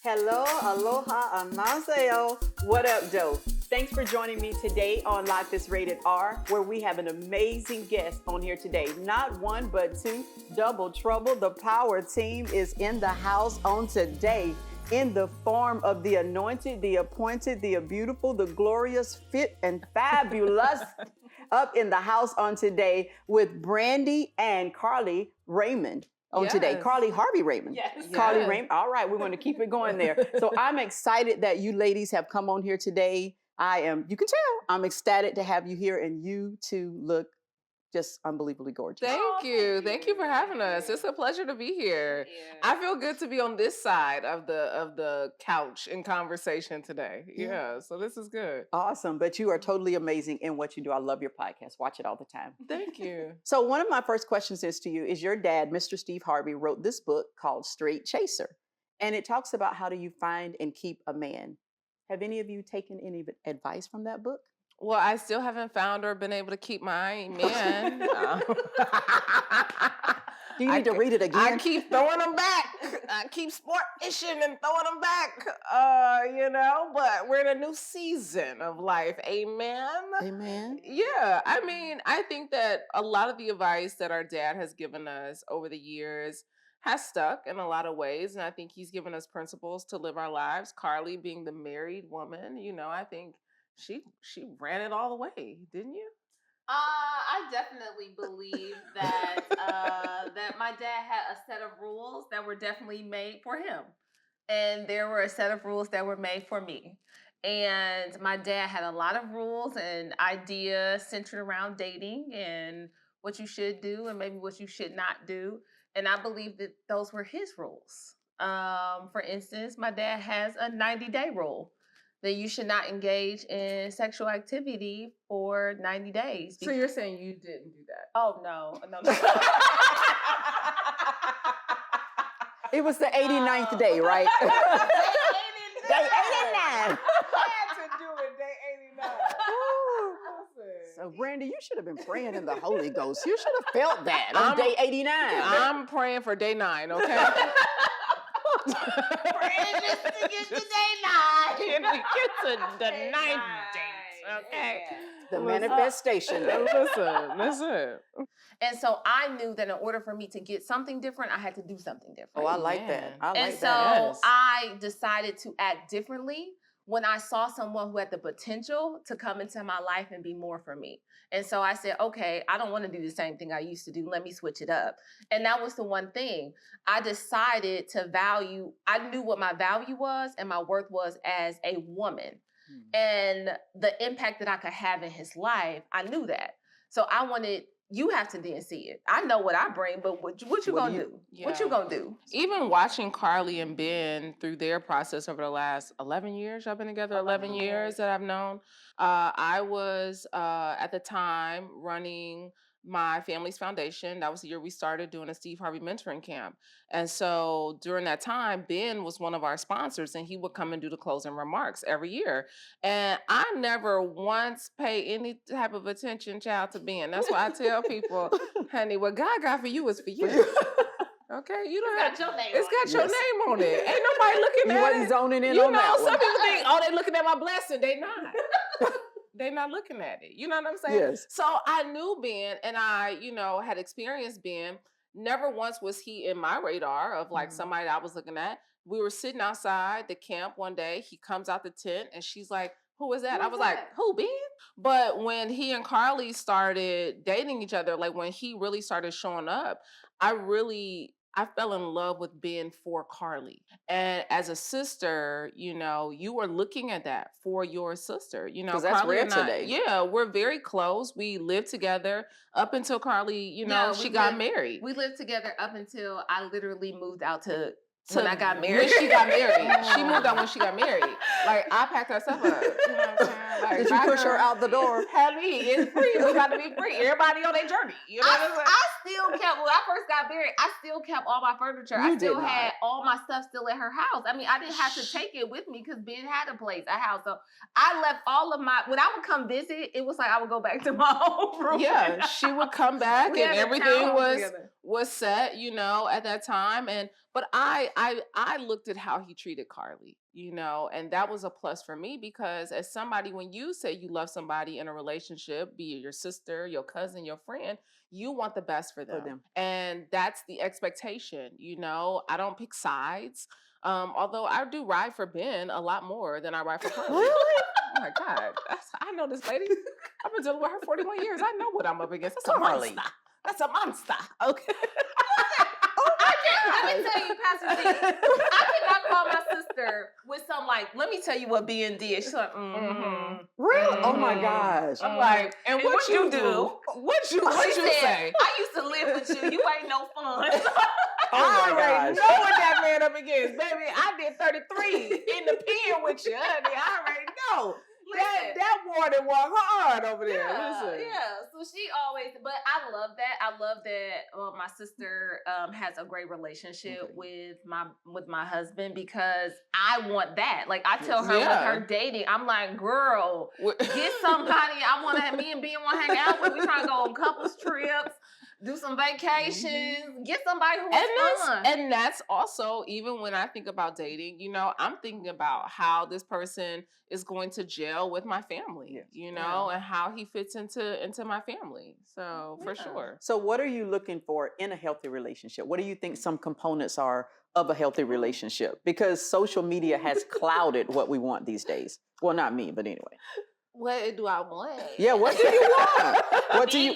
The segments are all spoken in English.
Hello, aloha, annyeonghaseyo. What up, Joe? Thanks for joining me today on Life is Rated R, where we have an amazing guest on here today. Not one, but two. Double trouble. The power team is in the house on today in the form of the anointed, the appointed, the beautiful, the glorious, fit, and fabulous. Up in the house on today with Brandi and Karli Raymond. On today, Karli Harvey Raymond. Yes. Karli Raymond. All right, we're going to keep it going there. So I'm excited that you ladies have come on here today. You can tell, I'm ecstatic to have you here, and you two look just unbelievably gorgeous. Thank you. Thank you for having us. It's a pleasure to be here. I feel good to be on this side of the couch in conversation today. Yeah, so this is good. Awesome, but you are totally amazing in what you do. I love your podcast. Watch it all the time. Thank you. So one of my first questions is to you is your dad, Mr. Steve Harvey, wrote this book called Straight Chaser, and it talks about how do you find and keep a man. Have any of you taken any advice from that book? Well, I still haven't found or been able to keep my man. Do you need to read it again? I keep throwing them back. I keep sport fishing and throwing them back. But we're in a new season of life. Amen. Amen. Yeah. I mean, I think that a lot of the advice that our dad has given us over the years has stuck in a lot of ways. And I think he's given us principles to live our lives. Karli being the married woman, I think she ran it all the way, didn't you? I definitely believe that that my dad had a set of rules that were definitely made for him, and there were a set of rules that were made for me. And my dad had a lot of rules and ideas centered around dating and what you should do and maybe what you should not do. And I believe that those were his rules. For instance, my dad has a 90-day rule that you should not engage in sexual activity for 90 days. So you're saying you didn't do that? Oh, no. It was the 89th day, right? Day 89. Day 89. I had to do it, day 89. So, Brandi, you should have been praying in the Holy Ghost. You should have felt that on day 89. I'm praying for day 9, okay? Praying just to get to day 9. Get to the 9 days, okay? The manifestation. Listen. And so I knew that in order for me to get something different, I had to do something different. Oh, I like that. And so I decided to act differently when I saw someone who had the potential to come into my life and be more for me. And so I said, okay, I don't want to do the same thing I used to do. Let me switch it up. And that was the one thing. I decided to I knew what my value was and my worth was as a woman. And the impact that I could have in his life, I knew that. So I wanted, you have to then see it. I know what I bring, but what you gonna do? Yeah. What you gonna do? Even watching Karli and Ben through their process over the last 11 years, y'all been together 11 years that I've known. I was at the time running my family's foundation. That was the year we started doing a Steve Harvey mentoring camp. And so during that time, Ben was one of our sponsors and he would come and do the closing remarks every year. And I never once paid any type of attention, child, to Ben. That's why I tell people, honey, what God got for you is for you. Okay, you don't It's got your name It's on got your name on it. Ain't nobody looking You at wasn't it. zoning in on that Some one. people think, oh, they looking at my blessing. They not. They not looking at it. You know what I'm saying? Yes. So I knew Ben and I, had experienced Ben. Never once was he in my radar of like somebody I was looking at. We were sitting outside the camp one day. He comes out the tent and she's like, who is that? I was like, who, Ben? But when he and Karli started dating each other, like when he really started showing up, I fell in love with Ben for Karli. And as a sister, you were looking at that for your sister. Because that's Karli rare and I, today. yeah, we're very close. We lived together up until Karli, she got married. We lived together up until I literally moved out to when I got married. When she got married. She moved out when she got married. Like, I packed her stuff up. You know what I'm saying? Like, Did you push her out the door? Honey, it's free. We got to be free. Everybody on their journey. You know what I'm saying? I still kept, when I first got married, I still kept all my furniture. I still had all my stuff still at her house. I mean, I didn't have to take it with me because Ben had a house. So I left all of when I would come visit, it was like I would go back to my own room. Yeah, she would come back and everything was set, at that time. But I looked at how he treated Karli, and that was a plus for me because as somebody, when you say you love somebody in a relationship, be it your sister, your cousin, your friend, you want the best for For them. them. And that's the expectation, I don't pick sides. Although I do ride for Ben a lot more than I ride for Karli. Really? Oh my God. I know this lady. I've been dealing with her 41 years. I know what I'm up against. That's a Karli. monster. That's a monster. Okay. Let me tell you, Pastor G, I cannot call my sister with some let me tell you what B and did. She's like, Really? Oh my Mhm. gosh. I'm like, and what you do? What you say? I used to live with you. You ain't no fun. Oh I my already gosh. know what that man up against, baby. I did 33 in the pen with you, honey. I already know. That warden walk hard over there. Listen. Yeah. So she always, but I love that. I love that my sister has a great relationship with my husband because I want that. Like I tell her with her dating, I'm like, girl, get somebody. I want to me and Ben want to hang out with. We trying to go on couples trips. Do some vacations. Get somebody who's fun. And that's also, even when I think about dating, I'm thinking about how this person is going to gel with my family, and how he fits into my family. So for sure. So what are you looking for in a healthy relationship? What do you think some components are of a healthy relationship? Because social media has clouded what we want these days. Well, not me, but anyway. What do I want? Yeah, what do you want? What do you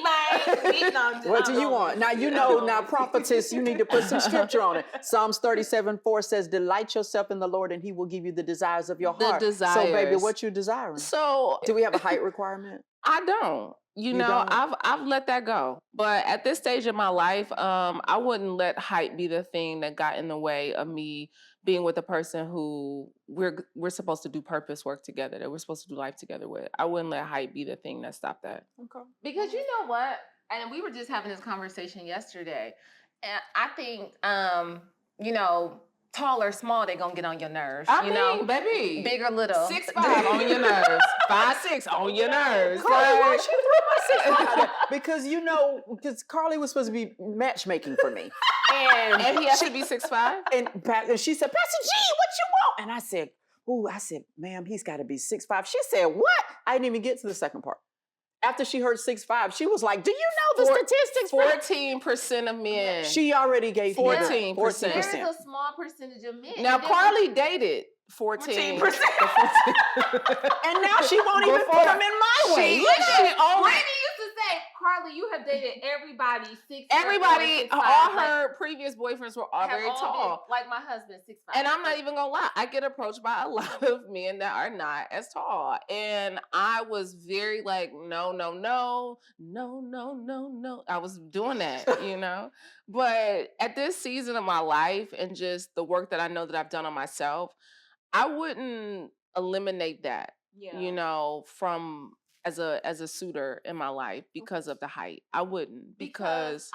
What do you want? Now, now prophetess, you need to put some scripture on it. Psalms 37:4 says, delight yourself in the Lord and he will give you the desires of your heart. So baby, what you desiring? So do we have a height requirement? I don't. don't? I've let that go. But at this stage in my life, I wouldn't let height be the thing that got in the way of me being with a person who we're supposed to do purpose work together, that we're supposed to do life together with. I wouldn't let height be the thing that stopped that. Okay. Because you know what? And we were just having this conversation yesterday. And I think tall or small, they're gonna get on your nerves. I mean, baby. Big or little. 6'5" on your nerves. 5'6" on your nerves. Karli, why she threw my 6'5" because because Karli was supposed to be matchmaking for me. And he has to be 6'5"? And she said, Pastor G, what you want? And I said, ma'am, he's got to be 6'5". She said, what? I didn't even get to the second part. After she heard 6'5", she was like, do you know the statistics? 14% of men. She already gave 14%. 14%. There is a small percentage of men. Now, Karli dated 14%. And now she won't even put them in my way. Brandi used to say, Karli, you have dated everybody 6'5". Everybody, all her previous boyfriends were all very tall. Like my husband, 6'5". And I'm not even gonna lie, I get approached by a lot of men that are not as tall. And I was very like, no. I was doing that, But at this season of my life and just the work that I know that I've done on myself, I wouldn't eliminate that, from as a suitor in my life because of the height. I wouldn't because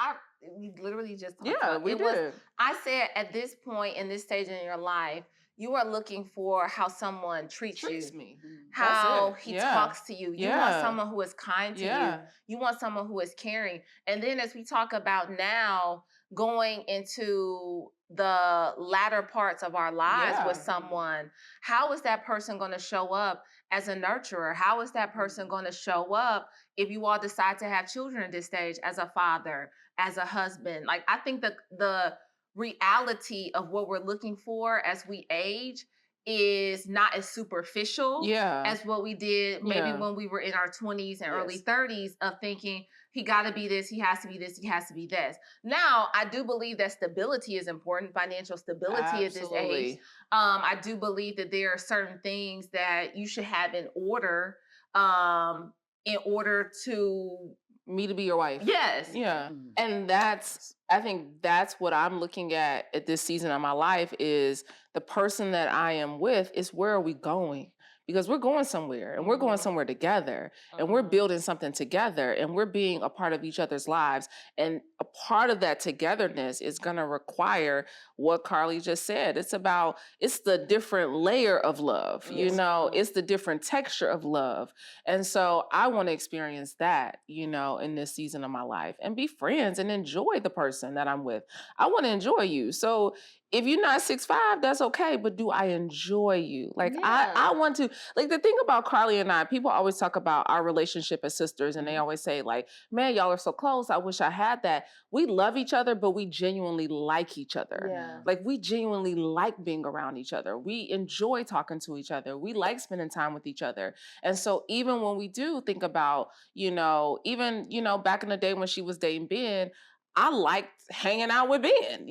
we literally just we did. I said at this point in this stage in your life, you are looking for how someone treats me, how he talks to you. You want someone who is kind to you. You want someone who is caring. And then as we talk about now, going into the latter parts of our lives with someone, how is that person going to show up as a nurturer? How is that person going to show up if you all decide to have children at this stage, as a father, as a husband? Like, I think the reality of what we're looking for as we age is not as superficial as what we did maybe when we were in our 20s and early 30s of thinking he got to be this, he has to be this, he has to be this. Now, I do believe that stability is important, financial stability at this age. I do believe that there are certain things that you should have in order to me to be your wife. Yes. Yeah. And I think that's what I'm looking at this season of my life is the person that I am with is where are we going? Because we're going somewhere and we're going somewhere together and we're building something together and we're being a part of each other's lives. And a part of that togetherness is going to require what Karli just said. It's the different layer of love, it's the different texture of love. And so I want to experience that, in this season of my life and be friends and enjoy the person that I'm with. I want to enjoy you. So if you're not 6'5", that's okay, but do I enjoy you? Like, Yeah. I want to, like, the thing about Karli and I, people always talk about our relationship as sisters, and they always say, like, man, y'all are so close. I wish I had that. We love each other, but we genuinely like each other. Yeah. Like, we genuinely like being around each other. We enjoy talking to each other. We like spending time with each other. And so even when we do think about, even, back in the day when she was dating Ben, I liked hanging out with Ben,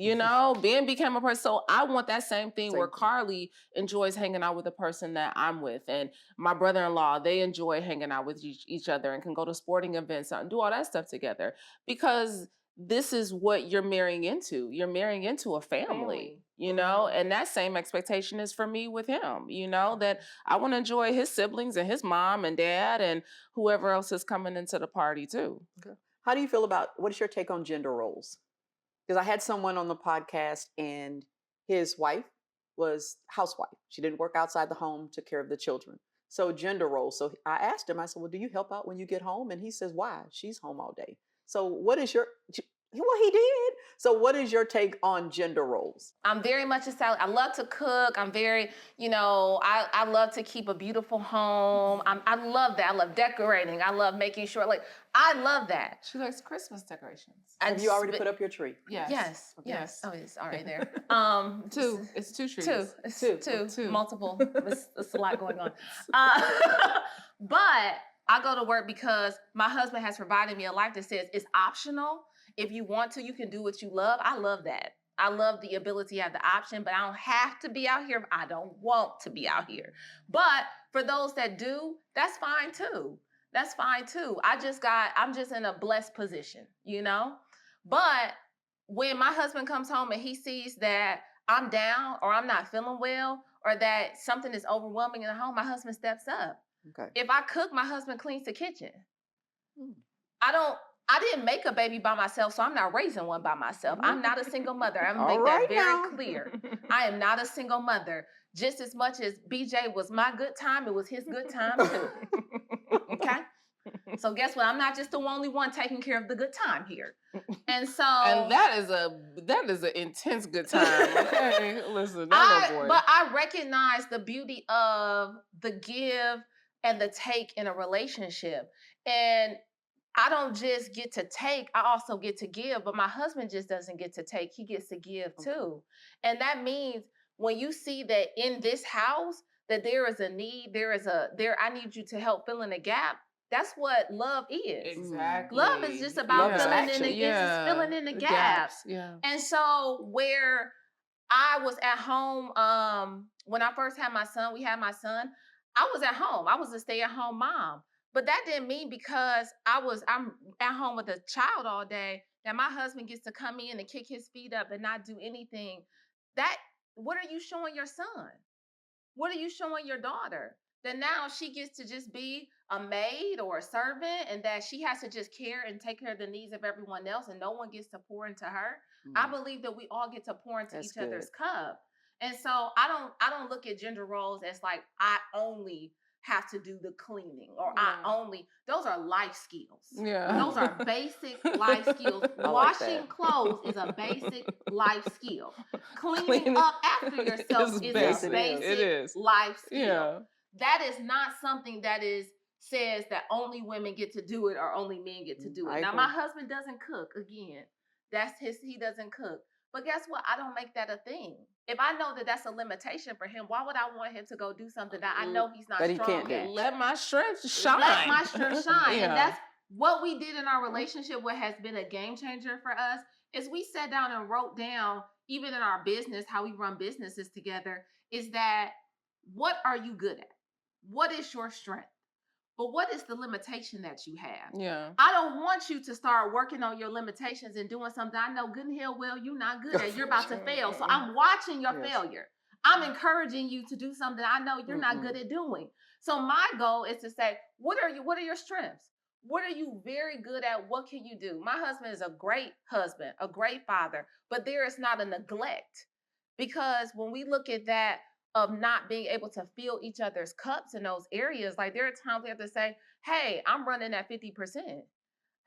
Ben became a person. So I want that same thing where Karli enjoys hanging out with the person that I'm with. And my brother-in-law, they enjoy hanging out with each other and can go to sporting events and do all that stuff together, because this is what you're marrying into. You're marrying into a family, and that same expectation is for me with him, that I want to enjoy his siblings and his mom and dad and whoever else is coming into the party too. Okay. How do you feel about, what is your take on gender roles? Because I had someone on the podcast and his wife was housewife. She didn't work outside the home, took care of the children. So gender roles. So I asked him, I said, well, do you help out when you get home? And he says, why? She's home all day. So what is your, well, he did. So what is your take on gender roles? I'm very much a salad. I love to cook. I'm very, I love to keep a beautiful home. I love that. I love decorating. I love making sure, I love that. She likes Christmas decorations. Have you already put up your tree? Yes. Yes. Okay. Yes. Oh, it's already there. Two. It's two trees. Two. Multiple. It's a lot going on. But I go to work because my husband has provided me a life that says it's optional. If you want to, you can do what you love. I love that. I love the ability to have the option, but I don't have to be out here. I don't want to be out here. But for those that do, that's fine too. That's fine too. I'm just in a blessed position, But when my husband comes home and he sees that I'm down or I'm not feeling well or that something is overwhelming in the home, my husband steps up. Okay. If I cook, my husband cleans the kitchen. I didn't make a baby by myself, so I'm not raising one by myself. I'm not a single mother. I'm gonna make that very clear. I am not a single mother. Just as much as BJ was my good time, it was his good time too. Okay? So guess what? I'm not just the only one taking care of the good time here. And so that is an intense good time. Okay. Listen, that boy. But I recognize the beauty of the give and the take in a relationship. And I don't just get to take, I also get to give, but my husband just doesn't get to take, he gets to give too. And that means when you see that in this house, that there is a need, I need you to help fill in the gap. That's what love is. Exactly. Love is just about filling in the gaps. Yeah. And so where I was at home, when I first had my son, I was at home. I was a stay-at-home mom. But that didn't mean because I'm at home with a child all day that my husband gets to come in and kick his feet up and not do anything. What are you showing your son? What are you showing your daughter? That now she gets to just be a maid or a servant and that she has to just care and take care of the needs of everyone else and no one gets to pour into her. I believe that we all get to pour into each other's cup. And so I don't look at gender roles as like I only have to do the cleaning or those are life skills. Yeah. Those are basic life skills. Washing clothes is a basic life skill. Cleaning up after yourself is a basic life skill. Yeah. That is not something that says that only women get to do it or only men get to do it. Now, my husband doesn't cook. Again, he doesn't cook. But guess what? I don't make that a thing. If I know that that's a limitation for him, why would I want him to go do something that I know he's not strong at? Let my strength shine. Let my strength shine. Yeah. And that's what we did in our relationship, what has been a game changer for us, is we sat down and wrote down, even in our business, how we run businesses together, is that what are you good at? What is your strength? But what is the limitation that you have? Yeah. I don't want you to start working on your limitations and doing something I know good and hell well you're not good at. You're about to fail. So I'm watching your failure. I'm encouraging you to do something I know you're not good at doing. So my goal is to say, what are your strengths? What are you very good at? What can you do? My husband is a great husband, a great father, but there is not a neglect. Because when we look at that, of not being able to fill each other's cups in those areas. Like there are times we have to say, hey, I'm running at 50%.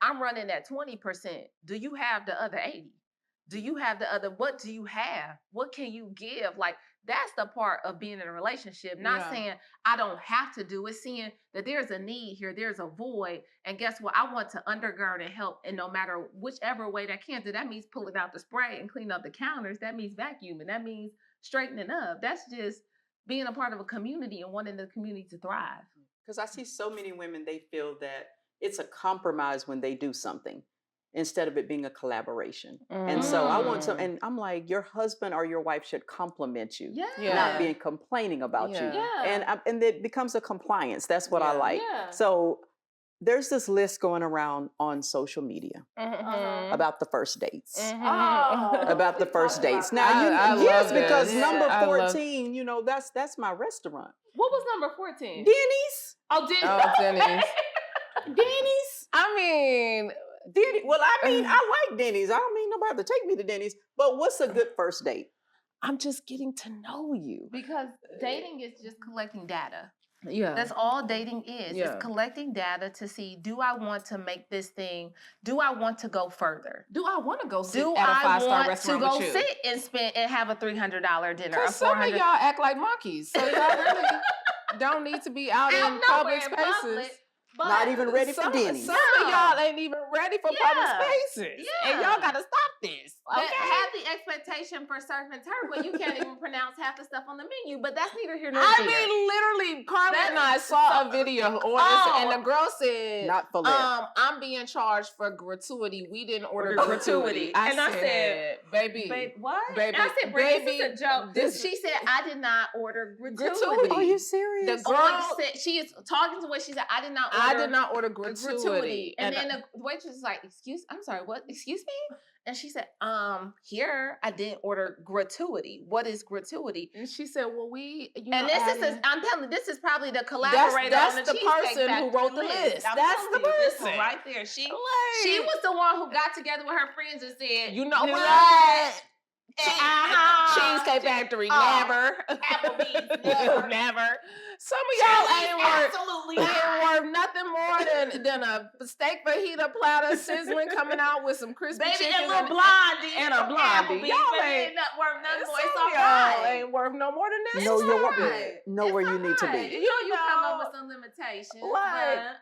I'm running at 20%. Do you have the other 80? Do you have the other? What do you have? What can you give? Like, that's the part of being in a relationship. Not saying I don't have to do it, seeing that there's a need here, there's a void. And guess what? I want to undergird and help. And no matter whichever way that can do, that means pulling out the spray and cleaning up the counters. That means vacuuming. That means straightening up. That's just being a part of a community and wanting the community to thrive. Because I see so many women, they feel that it's a compromise when they do something instead of it being a collaboration. And so I want to, and I'm like, your husband or your wife should compliment you, not being complaining about you. And it becomes a compliance. That's what I like. So there's this list going around on social media about the first dates. About the first dates. Now, yes, because number 14, you know, that's my restaurant. What was number 14? Denny's. Oh, Denny's. Oh, Denny's. Denny's. I mean, Denny's. Well, I mean, I like Denny's. I don't mean nobody to take me to Denny's. But what's a good first date? I'm just getting to know you. Because dating is just collecting data. Yeah. That's all dating is. It's collecting data to see, do I want to make this thing, do I want to go further? Do I want to go sit at a 5-star restaurant with you? Do I want to go sit and spend and have a $300 dinner? Because some of y'all act like monkeys. So y'all really don't need to be out in public spaces. Not even ready for Denny's. Some of y'all ain't even ready for public spaces. And y'all got to stop this. Okay? Have the expectation for surf and turf where you can't even pronounce half the stuff on the menu, but that's neither here nor there. I mean, literally, Karli and I saw a video on this, and the girl said, not for I'm being charged for gratuity. We didn't order gratuity. I said, baby, what? Baby, and I said, baby, this is a joke. She said, I did not order gratuity. Are you serious? The girl said, she is talking to what she said, I did not order gratuity. And then the waitress is like, I'm sorry, what? Excuse me? And she said, here, I didn't order gratuity. What is gratuity? And she said, well, I'm telling you, this is probably the collaborator on the person who wrote the list. That's the person. Right there. She was the one who got together with her friends and said, you know what? Cheesecake Factory, never. Applebee's, never. Some of y'all ain't worth nothing more than a steak fajita platter sizzling coming out with some crispy chicken and a blondie. And a blondie. Y'all ain't not worth nothing more. Some of y'all ain't worth no more than this. Know where you need to be. You come up with some limitations.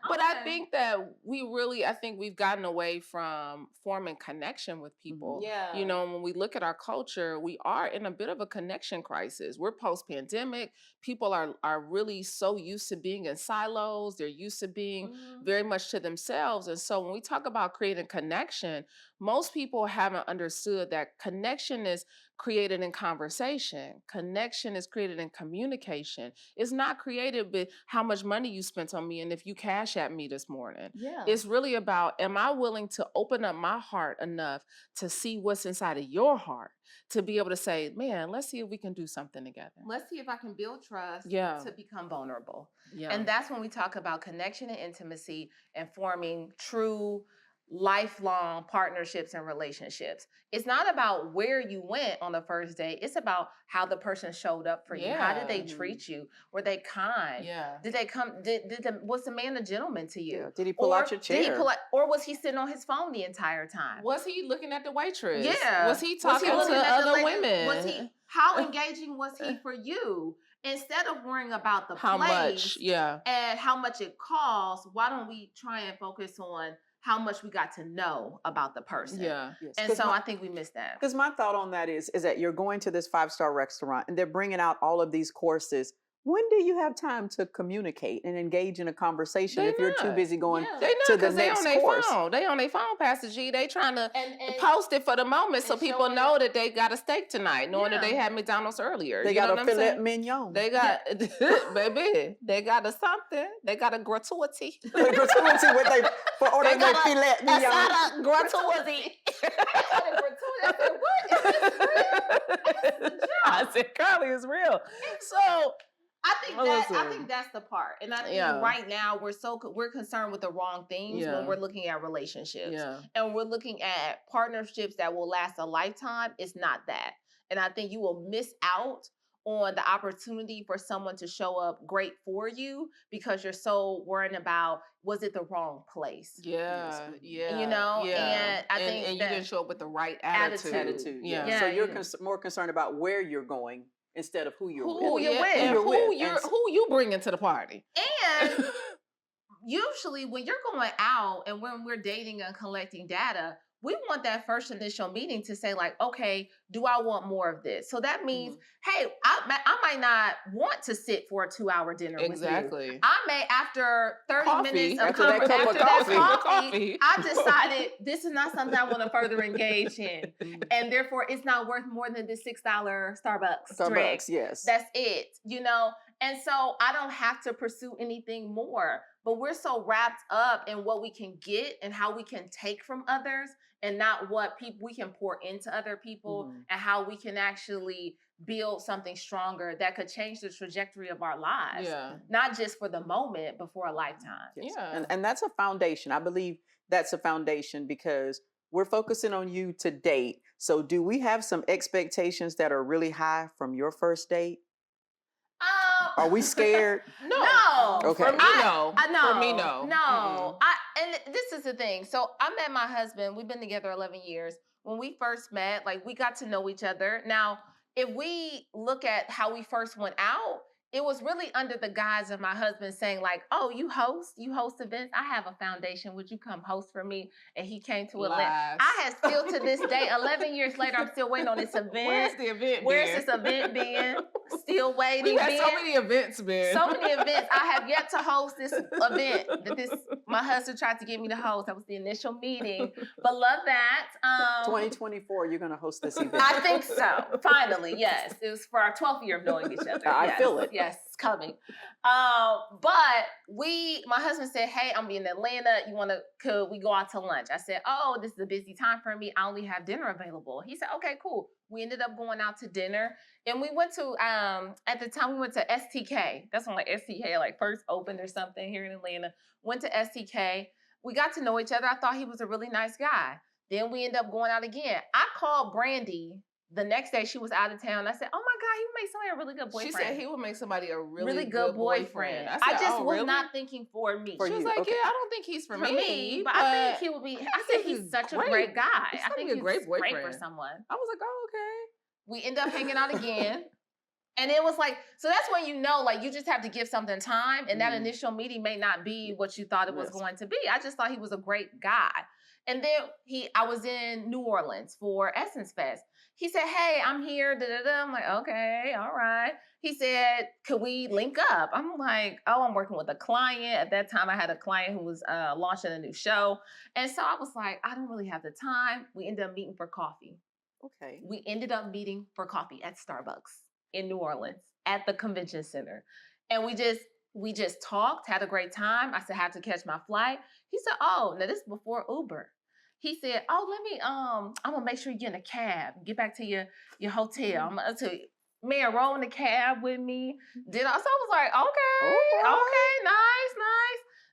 But I think that I think we've gotten away from forming connection with people. Yeah. You know, when we look at our culture, we are in a bit of a connection crisis. We're post-pandemic. People are really so used to being in silos. They're used to being very much to themselves. And so when we talk about creating connection, most people haven't understood that connection is created in conversation. Connection is created in communication. It's not created with how much money you spent on me and if you cash at me this morning. Yeah. It's really about, am I willing to open up my heart enough to see what's inside of your heart? To be able to say, man, let's see if we can do something together. Let's see if I can build trust to become vulnerable. Yeah. And that's when we talk about connection and intimacy and forming true lifelong partnerships and relationships. It's not about where you went on the first date. It's about how the person showed up for you. How did they treat you? Were they kind? Yeah. Did they come? Was the man a gentleman to you? Yeah. Did he pull out your chair? Or was he sitting on his phone the entire time? Was he looking at the waitress? Yeah. Was he talking to other women? How engaging was he for you? Instead of worrying about the how place much, and how much it costs, why don't we try and focus on how much we got to know about the person? Yeah. Yes. And so I think we missed that. Because my thought on that is that you're going to this 5-star restaurant and they're bringing out all of these courses. When do you have time to communicate and engage in a conversation if you're too busy going to the next course? They on their phone, Pastor G. They trying to post it for the moment so people know that they got a steak tonight, knowing that they had McDonald's earlier. They got a filet mignon. They got, baby, they got a something. They got a gratuity. Gratuity for ordering their filet mignon. That's not a gratuity. I said, Karli is real. So I think that's the part. And I think right now we're concerned with the wrong things when we're looking at relationships. Yeah. And we're looking at partnerships that will last a lifetime. It's not that. And I think you will miss out on the opportunity for someone to show up great for you because you're so worried about, was it the wrong place? Yeah, yeah, You know, yeah. and I think you that didn't show up with the right attitude. Attitude. Yeah. Yeah. So you're Yeah. more concerned about where you're going instead of who you're with. Who you're with. and You're who with. you're And- who you bringing to the party. And usually when you're going out and when we're dating and collecting data, we want that first initial meeting to say like, okay, do I want more of this? So that means, hey, I might not want to sit for a 2-hour dinner with you. Exactly. I may, after 30 Coffee. minutes of After that cup of after that coffee. coffee, I decided this is not something I want to further engage in. And therefore, it's not worth more than the $6 Starbucks drink. Yes. That's it, you know? And so I don't have to pursue anything more. But we're so wrapped up in what we can get and how we can take from others and not what we can pour into other people and how we can actually build something stronger that could change the trajectory of our lives. Yeah. Not just for the moment, but for a lifetime. Yes. Yeah. And that's a foundation. I believe that's a foundation because we're focusing on you to date. So do we have some expectations that are really high from your first date? Are we scared? No. Okay. For me, no. For me, no. No. And this is the thing. So I met my husband. We've been together 11 years. When we first met, like we got to know each other. Now, if we look at how we first went out, it was really under the guise of my husband saying like, oh, you host events. I have a foundation. Would you come host for me? And he came to Atlanta. I had still to this day, 11 years later, I'm still waiting on this event. Where's the event? Where's this event been? Still waiting. We had so many events, man. So many events. I have yet to host this event that my husband tried to get me to host. That was the initial meeting. But love that. 2024, you're going to host this event. I think so. Finally, yes. It was for our 12th year of knowing each other. I feel it. Yes, it's coming. But my husband said, hey, I'm in Atlanta. Could we go out to lunch? I said, oh, this is a busy time for me. I only have dinner available. He said, okay, cool. We ended up going out to dinner. And we went to, at the time, we went to STK. That's when like STK like first opened or something here in Atlanta. Went to STK. We got to know each other. I thought he was a really nice guy. Then we ended up going out again. I called Brandi the next day. She was out of town. I said, oh my God, he would make somebody a really good boyfriend. She said he would make somebody a really good boyfriend. I, said, just was really? not thinking for me. She was like, yeah, I don't think he's for me. But I think he would be, I think he's such a great guy. I think he's a great boyfriend. Great for someone. I was like, oh, okay. We end up hanging out again. And it was like, so that's when you know, like, you just have to give something time. And that initial meeting may not be what you thought it was going to be. I just thought he was a great guy. And then I was in New Orleans for Essence Fest. He said, hey, I'm here. I'm like, okay, all right. He said, could we link up? I'm like, oh, I'm working with a client. At that time, I had a client who was launching a new show. And so I was like, I don't really have the time. We ended up meeting for coffee. Okay. We ended up meeting for coffee at Starbucks in New Orleans at the convention center. And we just talked, had a great time. I said, I have to catch my flight. He said, oh, now this is before Uber. He said, oh, let me, I'm gonna make sure you get in a cab, get back to your hotel. I'm gonna tell you, man, roll in the cab with me. So I was like, okay, nice.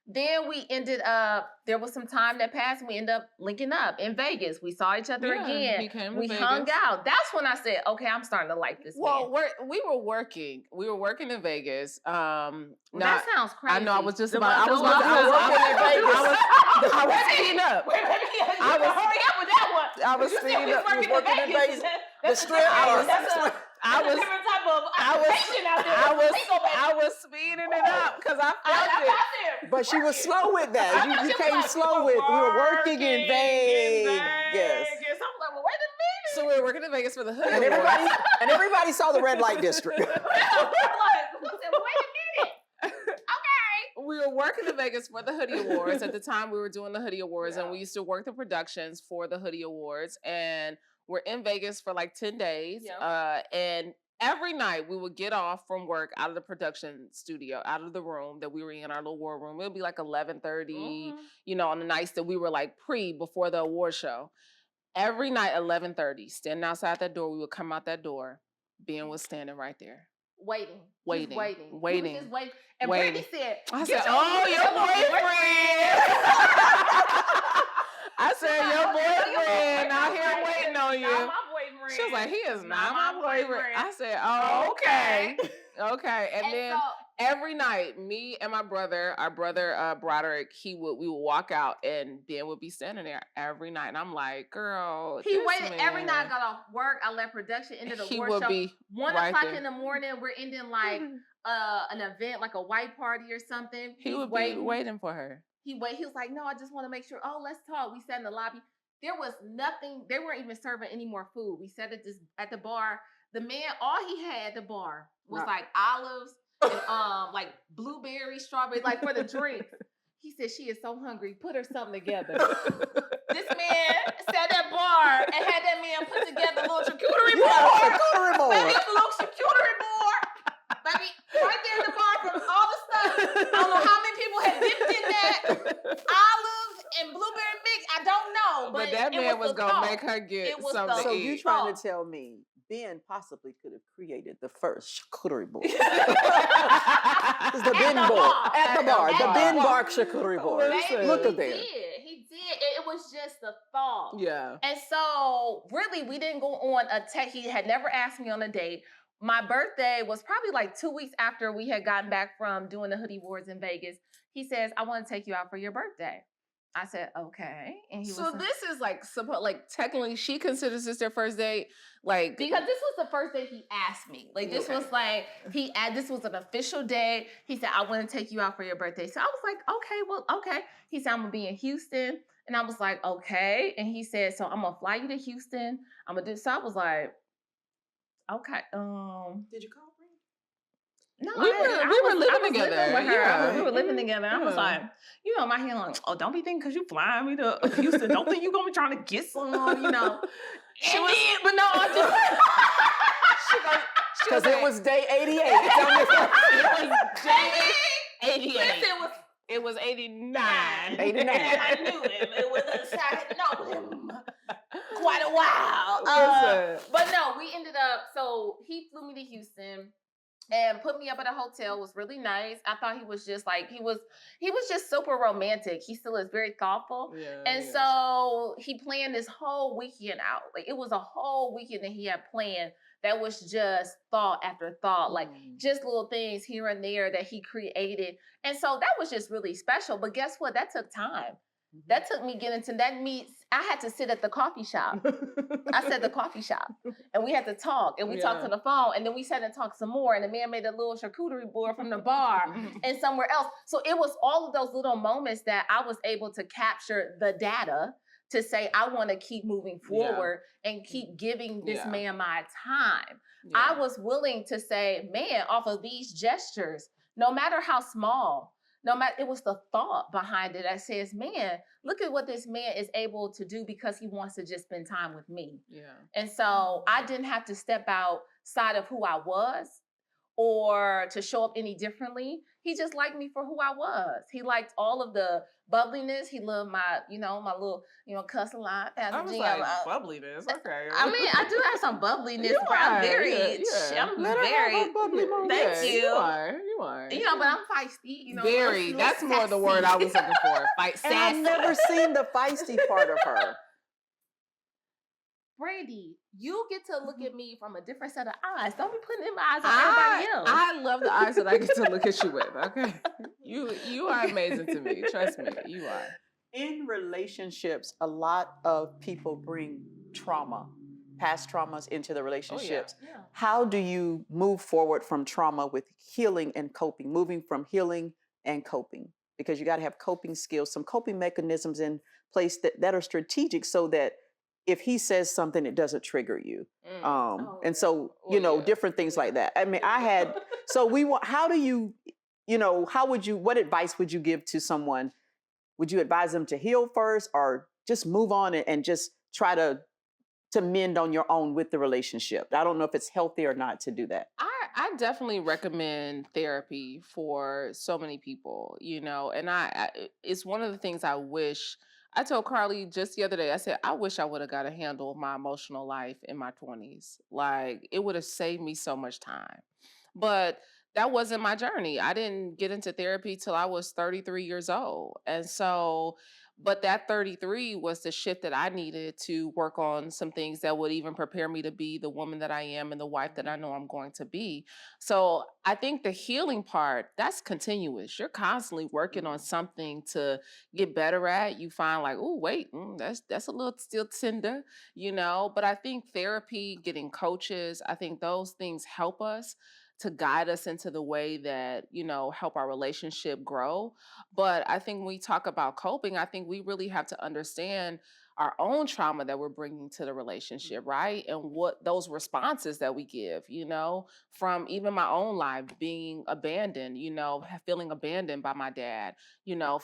Then we ended up, there was some time that passed and we ended up linking up in Vegas. We saw each other again. We hung out. That's when I said, okay, I'm starting to like this man. We were working in Vegas. That sounds crazy. I know, I was just about, I was speeding up. Hurry up with that one. I was speeding up. You working in Vegas. The strip. I was speeding it up because I felt it. But she was slow with that. You came slow with. We were working in Vegas. Yes. I'm like, well, wait a minute. So we were working in Vegas for the hood. And everybody saw the red light district. Wait a minute. Okay. We were working in Vegas for the Hoodie Awards. At the time, we were doing the Hoodie Awards, and we used to work the productions for the Hoodie Awards. And we're in Vegas for like 10 days. And every night we would get off from work out of the production studio, out of the room that we were in, our little war room. It would be like 11:30, on the nights that we were like before the award show. Every night, 11:30, standing outside that door, we would come out that door. Ben was standing right there. Waiting. He was just waiting. And Brandi said, I said, oh, your boyfriend. I said, your boyfriend out here waiting on you. Not my boyfriend. boyfriend. She was like, he is not my boyfriend. I said, Oh, oh, okay. Okay. And then so, every night, me and my brother, our brother Broderick, we would walk out and Ben would be standing there every night. And I'm like, girl, he this waited man, every night. I got off work. I left production, ended the he award would show. be 1 right o'clock there. in the morning, we're ending like an event, like a white party or something. He would be waiting for her. He was like, no, I just want to make sure. Oh, let's talk. We sat in the lobby. There was nothing. They weren't even serving any more food. We sat at the bar. The man, all he had at the bar was like olives and like blueberry, strawberry, like for the drinks. He said, she is so hungry. Put her something together. This man sat at that bar and had that man put together a little charcuterie board. Baby, a little charcuterie board. Baby, right there in the bar from all the stuff. I don't know how many people had dipped in that. Olives and blueberry mix. I don't know. But that man was going to make her get something to So eat. you trying to tell me Ben possibly could have created the first charcuterie board? It's the Ben board. At the bar. The Ben Bar charcuterie board. Look at there. He did. It was just a thought. Yeah. And so really we didn't go on a he had never asked me on a date. My birthday was probably like 2 weeks after we had gotten back from doing the Hoodie Awards in Vegas. He says, I want to take you out for your birthday. I said, okay. And this is like technically she considers this their first date, like because this was the first day he asked me. Like this was like this was an official day. He said, I want to take you out for your birthday. So I was like, okay, well, okay. He said, I'm gonna be in Houston, and I was like, okay. And he said, so I'm gonna fly you to Houston. I'm gonna do. So I was like, okay. Did you call? No, we were living together. We were living together. I was like, my hand like, oh, don't be thinking because you flying me to Houston. Don't think you're going to be trying to get some, but no, Because it was day 88. It was day 88. It was 89. 89. I knew him. It was I had known him quite a while. But no, we ended up, so he flew me to Houston and put me up at a hotel. It was really nice. I thought he was just like, he was just super romantic. He still is very thoughtful. Yeah, and so he planned this whole weekend out. Like it was a whole weekend that he had planned that was just thought after thought, like just little things here and there that he created. And so that was just really special. But guess what? That took time. That took me getting to that meets. I had to sit at the coffee shop. I said the coffee shop. And we had to talk. And we talked on the phone. And then we sat and talked some more. And the man made a little charcuterie board from the bar and somewhere else. So it was all of those little moments that I was able to capture the data to say, I want to keep moving forward and keep giving this man my time. Yeah. I was willing to say, man, off of these gestures, no matter how small, it was the thought behind it that says, man, look at what this man is able to do because he wants to just spend time with me. Yeah. And so I didn't have to step outside of who I was or to show up any differently. He just liked me for who I was. He liked all of the bubbliness. He loved my, my little, cuss a lot. I was like, bubbliness, okay. I mean, I do have some bubbliness, but I'm very, I'm very, bubbly thank you. You are. But I'm feisty, Very, that's more the word I was looking for. Sassy. And I've never seen the feisty part of her. Brandi, you get to look at me from a different set of eyes. Don't be putting them eyes on everybody else. I love the eyes that I get to look at you with. Okay, you are amazing to me. Trust me, you are. In relationships, a lot of people bring past traumas into the relationships. Oh, yeah. How do you move forward from trauma with healing and coping? Moving from healing and coping, because you got to have coping skills, some coping mechanisms in place that are strategic, so that if he says something, it doesn't trigger you. And so, different things like that. I mean, what advice would you give to someone? Would you advise them to heal first, or just move on and just try to mend on your own with the relationship? I don't know if it's healthy or not to do that. I definitely recommend therapy for so many people, and it's one of the things I wish. I told Karli just the other day, I said, I wish I would have got a handle of my emotional life in my 20s. Like, it would have saved me so much time. But that wasn't my journey. I didn't get into therapy till I was 33 years old. And so But that 33 was the shift that I needed to work on some things that would even prepare me to be the woman that I am and the wife that I know I'm going to be. So I think the healing part, that's continuous. You're constantly working on something to get better at. You find like, oh, wait, that's a little still tender, But I think therapy, getting coaches, I think those things help us to guide us into the way that, help our relationship grow. But I think when we talk about coping, I think we really have to understand our own trauma that we're bringing to the relationship, right? And what those responses that we give, from even my own life being abandoned, feeling abandoned by my dad,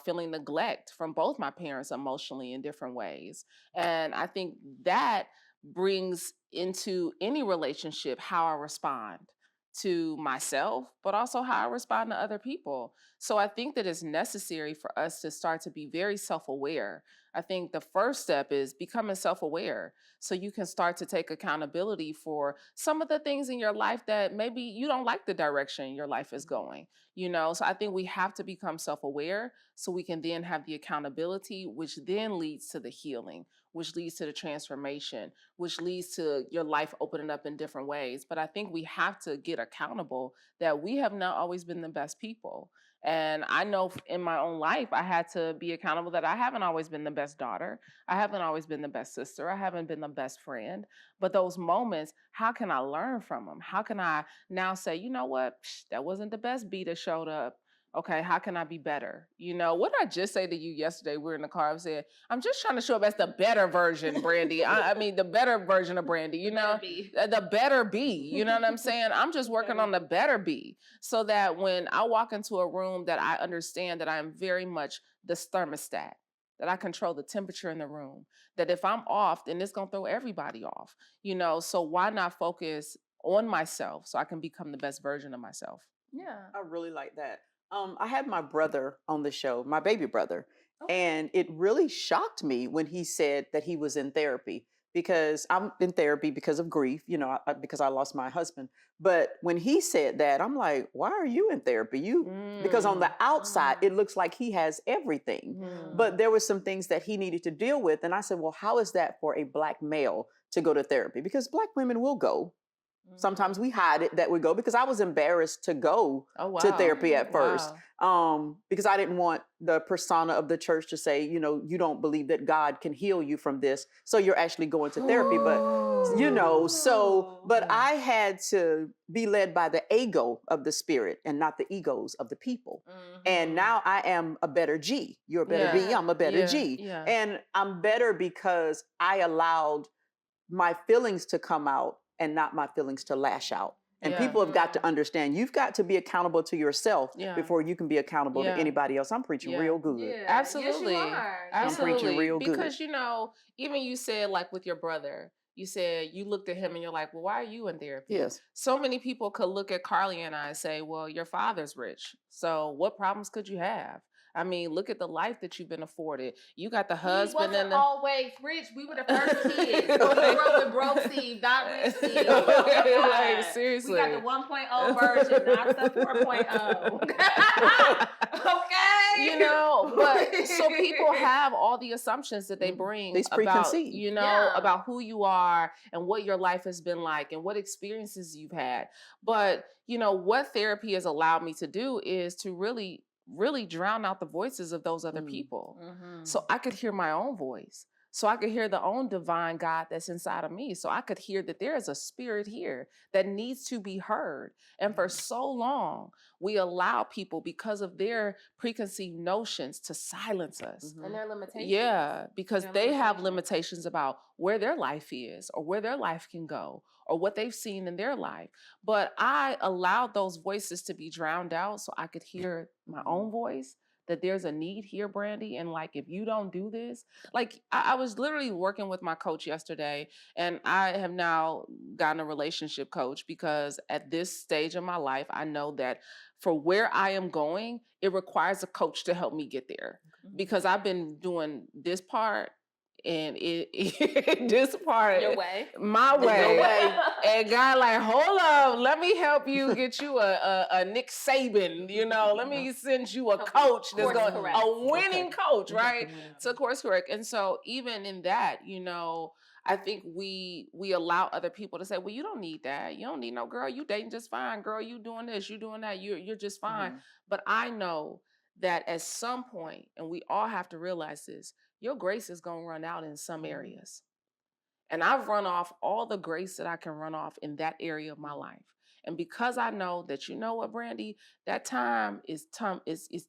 feeling neglect from both my parents emotionally in different ways. And I think that brings into any relationship how I respond to myself, but also how I respond to other people. So I think that it's necessary for us to start to be very self aware. I think the first step is becoming self aware so you can start to take accountability for some of the things in your life that maybe you don't like the direction your life is going. So I think we have to become self aware so we can then have the accountability, which then leads to the healing, which leads to the transformation, which leads to your life opening up in different ways. But I think we have to get accountable that we have not always been the best people. And I know in my own life, I had to be accountable that I haven't always been the best daughter. I haven't always been the best sister. I haven't been the best friend. But those moments, how can I learn from them? How can I now say, you know what? That wasn't the best B that showed up. Okay, how can I be better? What did I just say to you yesterday? We were in the car. I said, I'm just trying to show up as the better version, Brandi. I mean, the better version of Brandi, the better B. You know what I'm saying? I'm just working on the better B so that when I walk into a room that I understand that I am very much the thermostat, that I control the temperature in the room, that if I'm off, then it's going to throw everybody off, So why not focus on myself so I can become the best version of myself? Yeah. I really like that. I had my brother on the show, my baby brother, Okay. and it really shocked me when he said that he was in therapy because I'm in therapy because of grief, because I lost my husband. But when he said that, I'm like, why are you in therapy? Because on the outside, it looks like he has everything. But there were some things that he needed to deal with. And I said, well, how is that for a Black male to go to therapy? Because Black women will go. Sometimes we hide it that we go because I was embarrassed to go to therapy at first because I didn't want the persona of the church to say, you don't believe that God can heal you from this. So you're actually going to therapy. But, but I had to be led by the ego of the spirit and not the egos of the people. And now I am a better G. You're a better B. I'm a better G. Yeah. And I'm better because I allowed my feelings to come out and not my feelings to lash out. And people have got to understand, you've got to be accountable to yourself before you can be accountable to anybody else. I'm preaching real good. Yeah. Absolutely. Yes, you are. Absolutely. I'm preaching real good. Because, even you said like with your brother, you said you looked at him and you're like, well, why are you in therapy? Yes. So many people could look at Karli and I and say, well, your father's rich. So what problems could you have? I mean, look at the life that you've been afforded. You got the husband He wasn't and always rich. We were the first kids. We grew up with broke Steve, not rich Steve. Like, seriously. We got the 1.0 version, not the 4.0. Okay. But so people have all the assumptions that they bring It's about, preconceived. about who you are and what your life has been like and what experiences you've had. But, what therapy has allowed me to do is to really drown out the voices of those other people. So I could hear my own voice. So I could hear the own divine God that's inside of me. So I could hear that there is a spirit here that needs to be heard. And for so long, we allow people, because of their preconceived notions, to silence us. And their limitations. Yeah, because they have limitations about where their life is or where their life can go or what they've seen in their life. But I allowed those voices to be drowned out so I could hear my own voice, that there's a need here, Brandi. And like, if you don't do this, like I was literally working with my coach yesterday, and I have now gotten a relationship coach because at this stage of my life, I know that for where I am going, it requires a coach to help me get there because I've been doing this part And this part, Your way. my way. Your way. And God like, hold up, let me help you get you a Nick Saban, let me send you a coach that's Course going, correct. a winning coach, You right? got the winning To course correct. And so even in that, I think we allow other people to say, well, you don't need that. You don't need no girl. You dating just fine. Girl, you doing this, you doing that. You're just fine. Mhm. But I know that at some point, and we all have to realize this, your grace is going to run out in some areas. And I've run off all the grace that I can run off in that area of my life. And because I know that, you know what, Brandi, that time is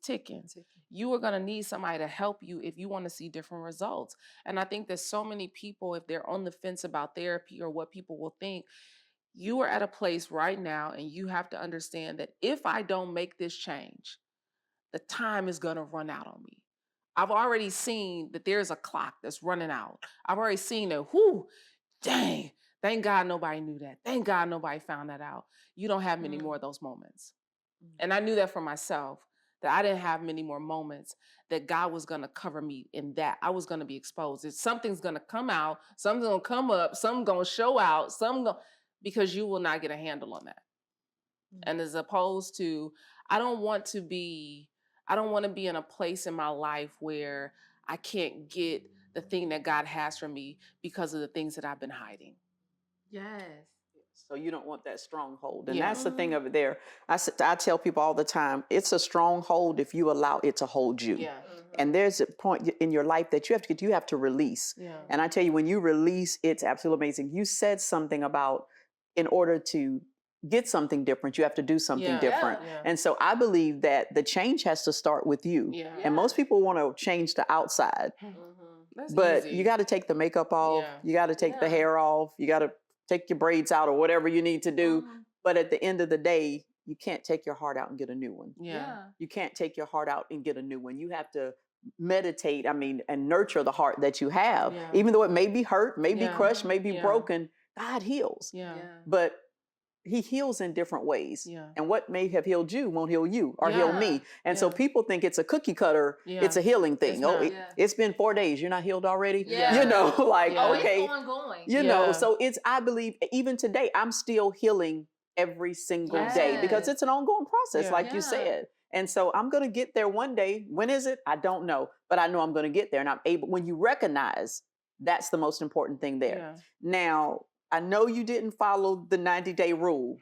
ticking. You are going to need somebody to help you if you want to see different results. And I think that so many people, if they're on the fence about therapy or what people will think, you are at a place right now and you have to understand that if I don't make this change, the time is going to run out on me. I've already seen that there's a clock that's running out. I've already seen that, dang, thank God nobody knew that. Thank God nobody found that out. You don't have many more of those moments. And I knew that for myself, that I didn't have many more moments, that God was going to cover me in that. I was going to be exposed. If something's going to come out, something's going to come up, something's going to show out, because you will not get a handle on that. And as opposed to, I don't want to be in a place in my life where I can't get the thing that God has for me because of the things that I've been hiding. Yes. So you don't want that stronghold. And Yeah. that's the thing of it there. I tell people all the time, it's a stronghold if you allow it to hold you. Yeah. And there's a point in your life that you have to release. Yeah. And I tell you, when you release, it's absolutely amazing. You said something about, in order to get something different, you have to do something different. Yeah. And so I believe that the change has to start with you. Yeah. And most people want to change the outside, That's but easy. you got to take the makeup off. Yeah. You got to take the hair off. You got to take your braids out or whatever you need to do. But at the end of the day, you can't take your heart out and get a new one. Yeah. You can't take your heart out and get a new one. You have to meditate, and nurture the heart that you have. Yeah. Even though it may be hurt, may be crushed, may be Yeah. broken, God heals. Yeah. But he heals in different ways. Yeah. And what may have healed you won't heal you or heal me. And so Yeah. people think it's a cookie cutter, it's a healing thing. It's Oh, not. it's been 4 days. You're not healed already? Yeah. You know, like, Yeah. okay. It's ongoing. You know, Yeah. so I believe even today, I'm still healing every single day because it's an ongoing process, Yeah. like you said. And so I'm going to get there one day. When is it? I don't know, but I know I'm going to get there. And I'm able, when you recognize, that's the most important thing there. Yeah. Now, I know you didn't follow the 90-day rule.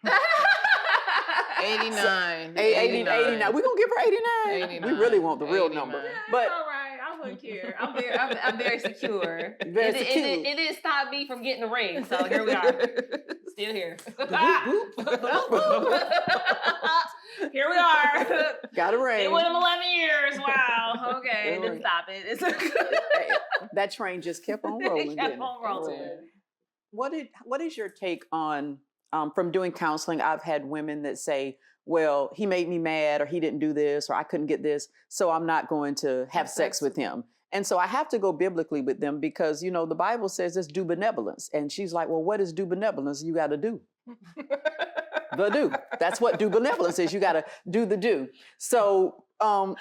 89. 89. We're going to give her 89. 89. We really want the real 89. number. Yeah, But it's all right. I wouldn't care. I'm very secure. Very secure. It didn't stop me from getting the ring. So here we are. Still here. Here we are. got a ring. It went 11 years. Wow. Okay. It didn't stop it. It's Hey, that train just kept on rolling. It kept didn't it? on rolling. What is your take on, from doing counseling? I've had women that say, well, he made me mad, or he didn't do this, or I couldn't get this, so I'm not going to have sex with him. And so I have to go biblically with them because, the Bible says it's do benevolence. And she's like, well, what is do benevolence? You got to do. The do. That's what do benevolence is. You got to do the do. So, so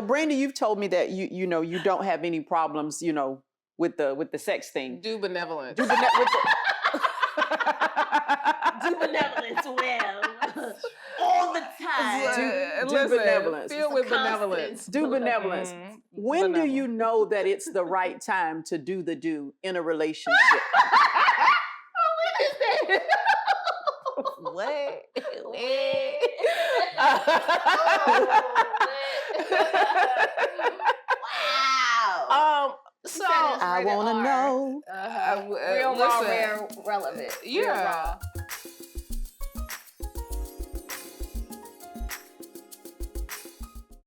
Brandi, you've told me that you don't have any problems, with the sex thing. Do benevolence. Do benevolence well. All the time. Do benevolence. Filled with benevolence. Do benevolence. Mhm. When do you know that it's the right time to do the do in a relationship? What? Wow. So You said it's I rated want to R. know. Real raw, listen, rare, relevant. Yeah.